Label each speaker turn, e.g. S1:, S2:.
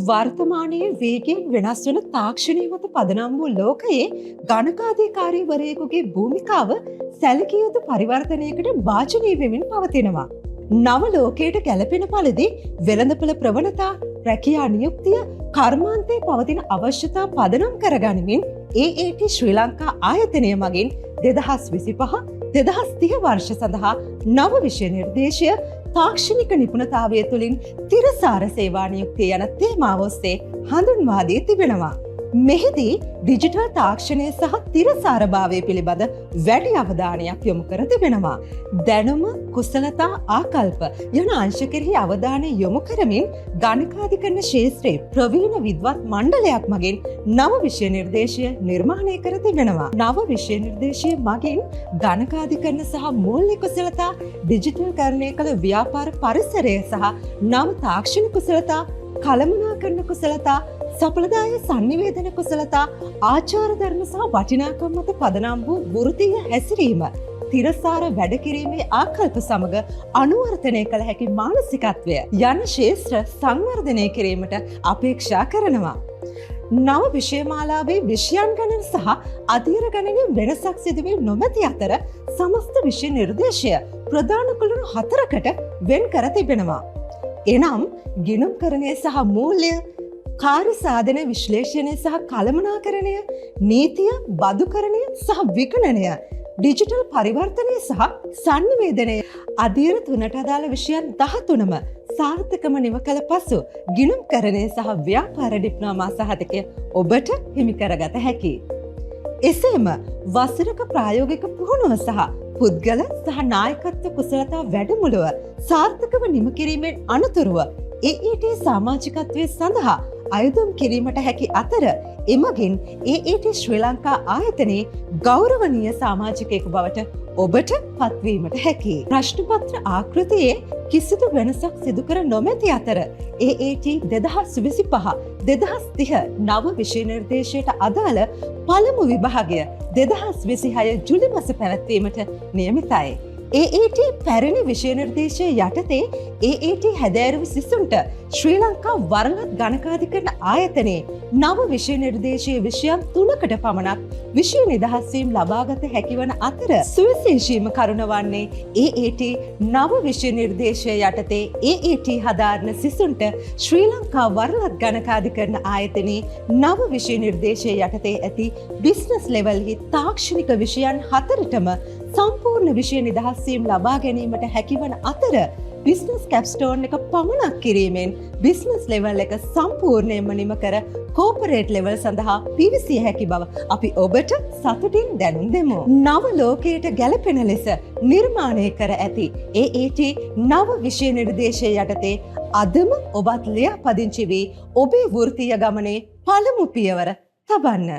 S1: වර්තමානයේ වේගයෙන් වෙනස් වන තාක්ෂණය මත පදනම් වූ ලෝකයේ ගණකාධිකාරීවරයෙකුගේ භූමිකාව සැලකිය යුතු පරිවර්තනයකට භාජනය වෙමින් පවතිනවා. නව ලෝකයට ගැලපෙන පරිදි වෙළඳපොළ ප්‍රවණතා, රැකියා නියුක්තිය, කර්මාන්තයේ පවතින අවශ්‍යතා පදනම් කරගනිමින් AAT ශ්‍රී ලංකා ආයතනය මගින් 2025-2030 වර්ෂ සඳහා නව විෂය නිර්දේශය තාක්ෂණික නිපුණතාවය තුළින් තිරසාර සේවා නියුක්තිය යන තේමාව ඔස්සේ හඳුන්වා දී තිබෙනවා. මෙහිදී ඩිජිටල් තාක්ෂණය සහ තිරසාරභාවය පිළිබඳ වැඩි අවධානයක් යොමු කර තිබෙනවා. දැනුම, කුසලතා, ආකල්ප යන අංශ කෙරෙහි අවධානය යොමු කරමින් ගණකාධිකරණ ක්ෂේත්‍රයේ ප්‍රවීණ විද්වත් මණ්ඩලයක් මගින් නව විෂය නිර්දේශය නිර්මාණය කර තිබෙනවා. නව විෂය නිර්දේශය මගින් ගණකාධිකරණ සහ මූල්‍ය කුසලතා, ඩිජිටල්කරණය කළ ව්‍යාපාර පරිසරය සහ නව තාක්ෂණ කුසලතා, කළමනාකරණ කුසලතා, සඵලදාය සංනිවේදන කුසලතා, ආචාර ධර්ම සහ වටිනාකම් මත පදනම් වූ වෘත්තීය හැසිරීම, තිරසාර වැඩ කිරීමේ ආකල්ප සමග අනුවර්තනය කළ හැකි මානසිකත්වය යන ශේෂ්ත්‍ර සංවර්ධනය කිරීමට අපේක්ෂා කරනවා. නව විෂයමාලාවේ විෂයන් ගණන සහ අධීර ගණනේ වෙනසක් සිදුවී නොමැති අතර සමස්ත විෂය නිර්දේශය ප්‍රධාන කුළුණු 4කට වෙන් කර තිබෙනවා. එනම් ගිණුම්කරණය සහ මූල්‍ය, කාර්ය සාධන විශ්ලේෂණය සහ කළමනාකරණය, නීතිය, බදුකරණය සහ විගණනය, ඩිජිටල් පරිවර්තනය සහ සංනිවේදනය අධීර 3ට අදාළ විෂයන් 13ම සාර්ථකව නිම කළ පසු ගිණුම්කරණය සහ ව්‍යාපාර ඩිප්ලෝමා සහතිකය ඔබට හිමි කරගත හැකියි. එසේම වසරක ප්‍රායෝගික පුහුණුව සහ පුද්ගල සහ නායකත්ව කුසලතා වැඩමුළුව සාර්ථකව නිම කිරීමෙන් අනතුරුව AAT සමාජිකත්වය සඳහා අයදුම් කිරීමට හැකි අතර එමගින් AAT ශ්‍රී ලංකා ආයතනයේ ගෞරවනීය සමාජිකයෙකු බවට ඔබට පත්වීමට හැකි. ප්‍රශ්නපත්‍ර ආකෘතියේ කිසිදු වෙනසක් සිදු කර නොමැති අතර AAT 2025-2030 නව විෂය නිර්දේශයට අදාළ පළමු විභාගය 2026 ජුලි මාස පැවැත්වීමට නියමිතයි. AAT පැරණි විෂය නිර්දේශය යටතේ AAT හැදෑරුණු සිසුන්ට ශ්‍රී ලංකා වරලත් ගණකාධිකරණ ආයතනයේ නව විෂය නිර්දේශයේ විෂයන් 3කට පමණක් විෂය නිදහස්වීම ලබාගත හැකිවන අතර සුවිශේෂීම කරුණ වන්නේ AAT නව විෂය නිර්දේශය යටතේ AAT හදාරන සිසුන්ට ශ්‍රී ලංකා වරලත් ගණකාධිකරණ ආයතනයේ නව විෂය නිර්දේශය යටතේ ඇති බිස්නස් ලෙවල්හි තාක්ෂණික විෂයන් 4ටම සම්පූර්ණ විෂය නිදහස්වීම ලබා ගැනීමට හැකිවන අතර බිස්නස් කැප්ස්ටෝන් එක පමණක් කිරීමෙන් බිස්නස් ලෙවල් එක සම්පූර්ණයෙන්ම නිම කර කෝපරේට් ලෙවල් සඳහා පිවිසිය හැකි බව අපි ඔබට සතුටින් දැනුම් දෙමු. නව ලෝකයට ගැලපෙන ලෙස නිර්මාණය කර ඇති AAT නව විෂය නිර්දේශය යටතේ අදම ඔබත් ලියාපදිංචි වී ඔබේ වෘත්තීය ගමනේ පළමු පියවර තබන්න.